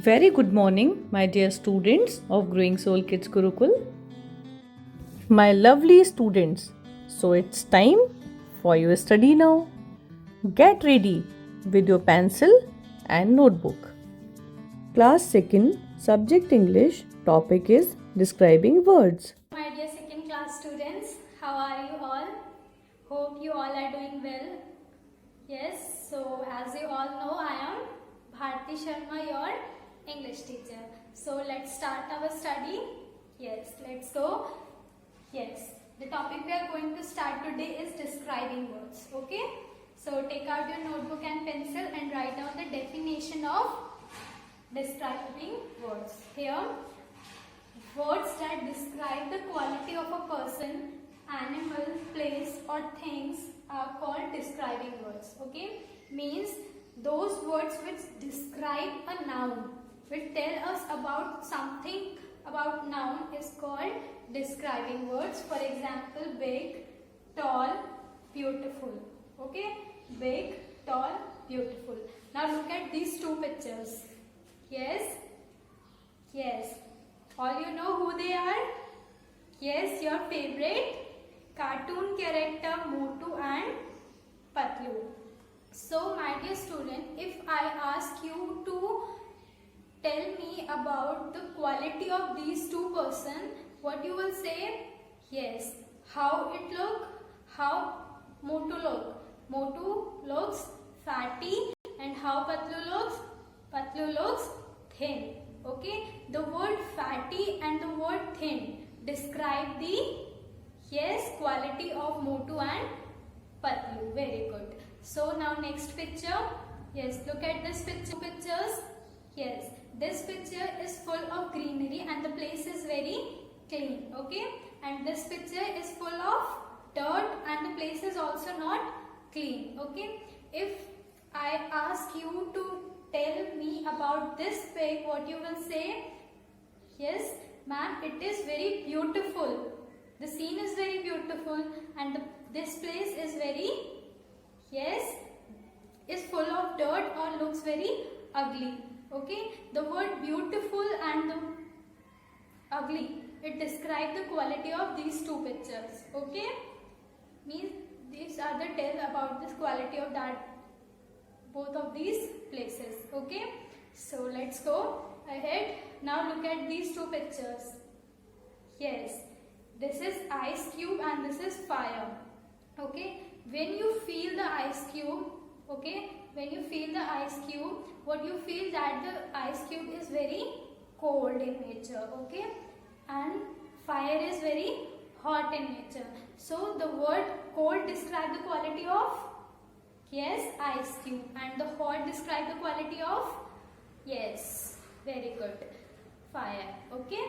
Very good morning, my dear students of Growing Soul Kids Gurukul. My lovely students, so it's time for your study now. Get ready with your pencil and notebook. Class 2nd, subject English, topic is describing words. My dear second class students, how are you all? Hope you all are doing well. Yes, so as you all know, I am Bharti Sharma, your English teacher. So let's start our study. Yes, let's go. Yes, the topic we are going to start today is describing words. Okay, so take out your notebook and pencil and write down the definition of describing words. Here, words that describe the quality of a person, animal, place or things are called describing words. Okay, means those words which describe a noun, which tell us about something about noun is called describing words. For example, big, tall, beautiful. Okay, big, tall, beautiful. Now look at these two pictures. Yes, yes. All you know who they are? Yes, your favorite cartoon character Motu and Patlu. So my dear student, if I ask you to tell me about the quality of these two persons, what you will say? Yes. How it look? How Motu look? Motu looks fatty and how Patlu looks? Patlu looks thin. Okay, the word fatty and the word thin describe the quality of Motu and Patlu. Very good. So now next picture. Yes, look at this pictures. Yes, this picture is full of greenery and the place is very clean. Okay, and this picture is full of dirt and the place is also not clean. Okay, if I ask you to tell me about this pig, what you will say? Yes, ma'am, it is very beautiful. The scene is very beautiful and this place is very, is full of dirt or looks very ugly. Okay, the word beautiful and the ugly, it describes the quality of these two pictures. Okay, means these are the tell about this quality of that both of these places. Okay, so let's go ahead. Now look at these two pictures. Yes, this is ice cube and this is fire. Okay, when you feel the ice cube, okay, when you feel the ice cube, what you feel that the ice cube is very cold in nature. Okay, and fire is very hot in nature. So the word cold describes the quality of ice cube and the hot describe the quality of very good, fire. Okay,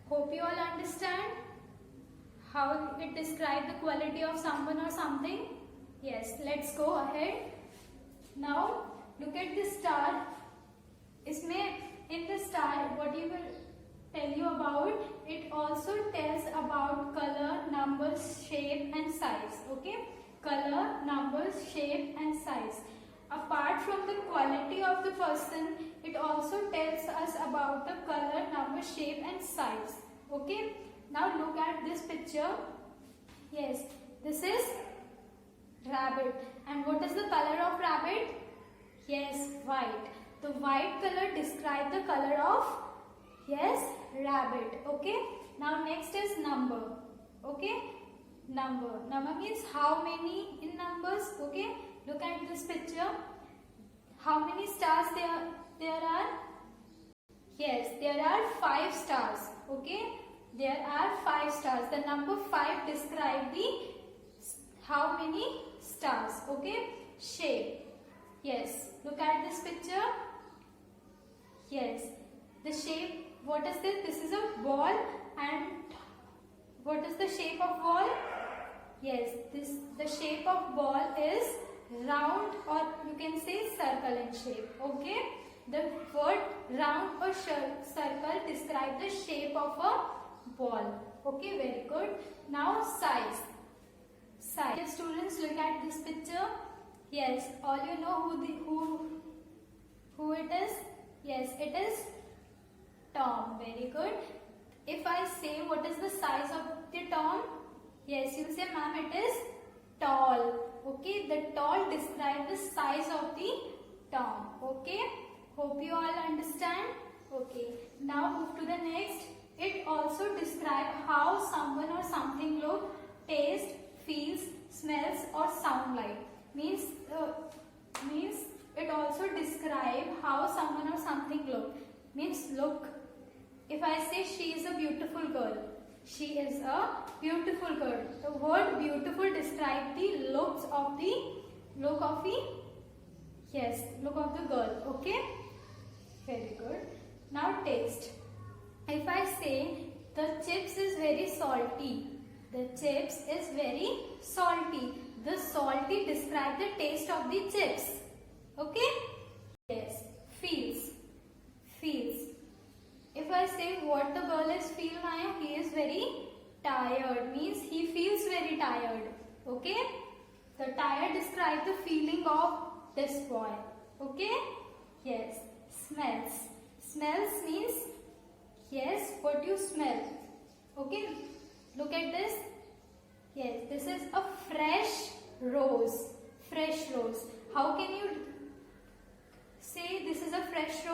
hope you all understand how it describes the quality of someone or something. Yes, let's go ahead. Now look at this star. In the star, what you will tell you about, it also tells about color, numbers, shape and size. Okay, color, numbers, shape and size. Apart from the quality of the person, it also tells us about the color, number, shape and size. Okay, now look at this picture. Yes, this is rabbit. And what is the color of rabbit? Yes, white. The white color describes the color of rabbit. Okay, now next is number. Okay, number means how many in numbers. Okay, look at this picture. How many stars there are? Yes, there are 5 stars. Okay, there are 5 stars. The number 5 describe the how many stars. Okay, shape. Yes, look at this picture. Yes, the shape. What is this? This is a ball. And what is the shape of ball? Yes, the shape of ball is round or you can say circle in shape. Okay, the word round or circle describe the shape of a ball. Okay, very good. Now size. Students, look at this picture. Yes, all you know who it is? Yes, it is Tom. Very good. If I say what is the size of the Tom? Yes, you say, ma'am, it is tall. Okay, the tall describes the size of the Tom. Okay, hope you all understand. Okay, now move to the next. It also describes how someone or something look, taste, feels, smells or sound like. Means it also describes how someone or something look. Means look. If I say she is a beautiful girl, she is a beautiful girl. The word beautiful describes the look of the girl. Okay, very good. Now taste. If I say the chips is very salty, the chips is very salty. The salty describes the taste of the chips. Okay? Yes. Feels. If I say what the girl is feel now, he is very tired. Means he feels very tired. Okay? The tired describes the feeling of this boy. Okay? Yes. Smells means yes, what you smell. Okay? Look at this. Yes, this is a fresh rose. How can you say this is a fresh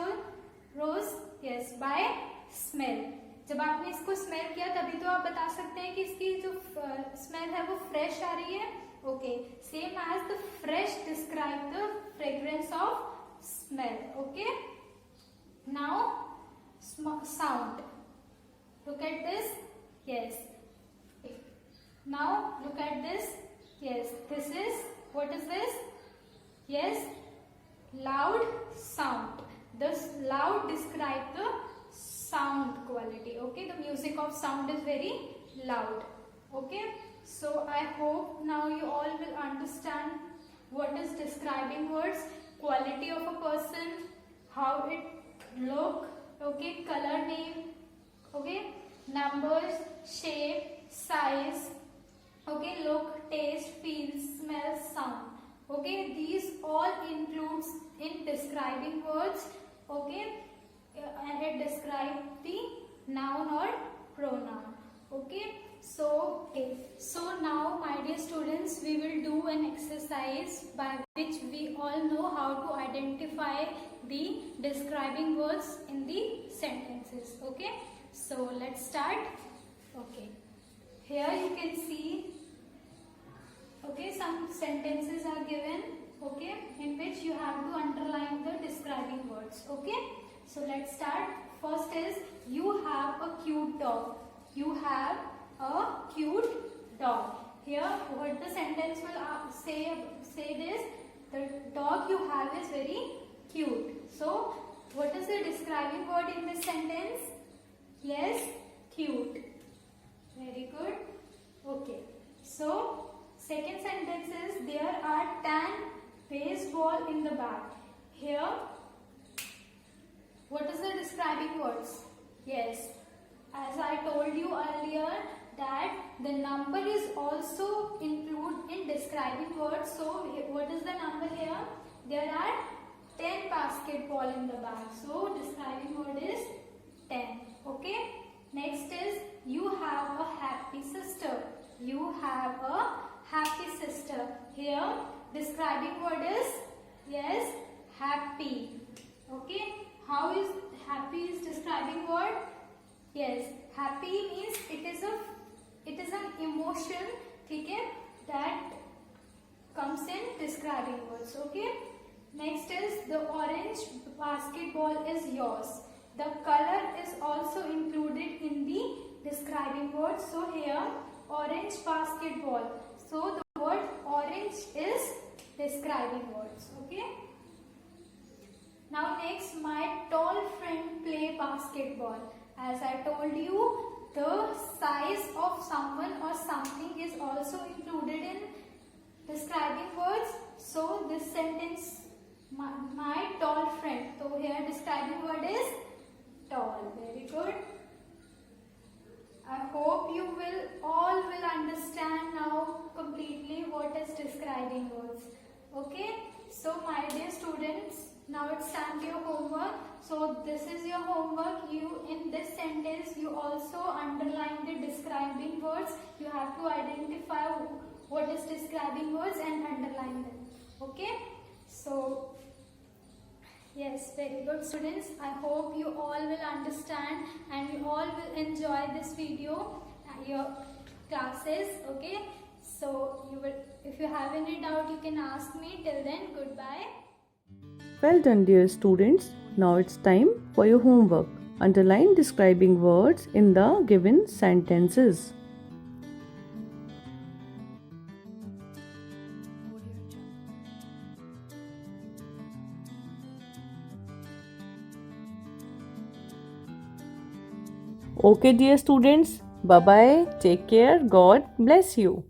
rose? Yes, by smell. जब आपने इसको smell किया तभी तो आप बता सकते हैं कि इसकी जो स्मेल है वो फ्रेश आ रही है. Okay, same as the fresh describe the fragrance of smell. Okay, now sound. Look at this. Yes. Now look at this. Yes, this is, what is this? Yes, loud sound. This loud describe the sound quality. Okay, the music of sound is very loud. Okay, so I hope now you all will understand what is describing words, quality of a person, how it look. Okay, color name. Okay, numbers, shape, size. Okay, look, taste, feel, smell, sound. Okay, these all includes in describing words. Okay, and it describes the noun or pronoun. Okay, so now my dear students, we will do an exercise by which we all know how to identify the describing words in the sentences. Okay, so let's start. Okay, here you can see, okay, some sentences are given, okay, in which you have to underline the describing words. Okay, so let's start. First is, you have a cute dog. You have a cute dog. Here what the sentence will say this, the dog you have is very cute. So what is the describing word in this sentence? Yes, cute. Very good. Okay, so second sentence is, there are 10 baseball in the bag. Here what is the describing words? Yes, as I told you earlier that the number is also included in describing words. So what is the number here? There are 10 basketball in the bag. So describing word is 10. Okay, next is, you have a happy sister. You have a happy sister. Here describing word is, yes, happy. Okay, how is happy is describing word? Yes, happy means it is an emotion, okay, that comes in describing words. Okay, next is, the orange basketball is yours. The color is also included in the describing words. So here orange basketball. So the word orange is describing words. Okay. Now next, my tall friend play basketball. As I told you, the size of someone or something is also included in describing words. So this sentence, my tall friend. So here describing word is tall. Very good. I hope you all will understand now completely what is describing words. Okay. So my dear students, Now it's time for your homework. So this is your homework. You, in this sentence, you also underline the describing words. You have to identify what is describing words and underline them. Okay? So yes, very good students. I hope you all will understand and you all will enjoy this video, your classes. Okay? So you will, if you have any doubt, you can ask me. Till then, goodbye. Well done, dear students. Now it's time for your homework. Underline describing words in the given sentences. Okay, dear students. Bye bye. Take care. God bless you.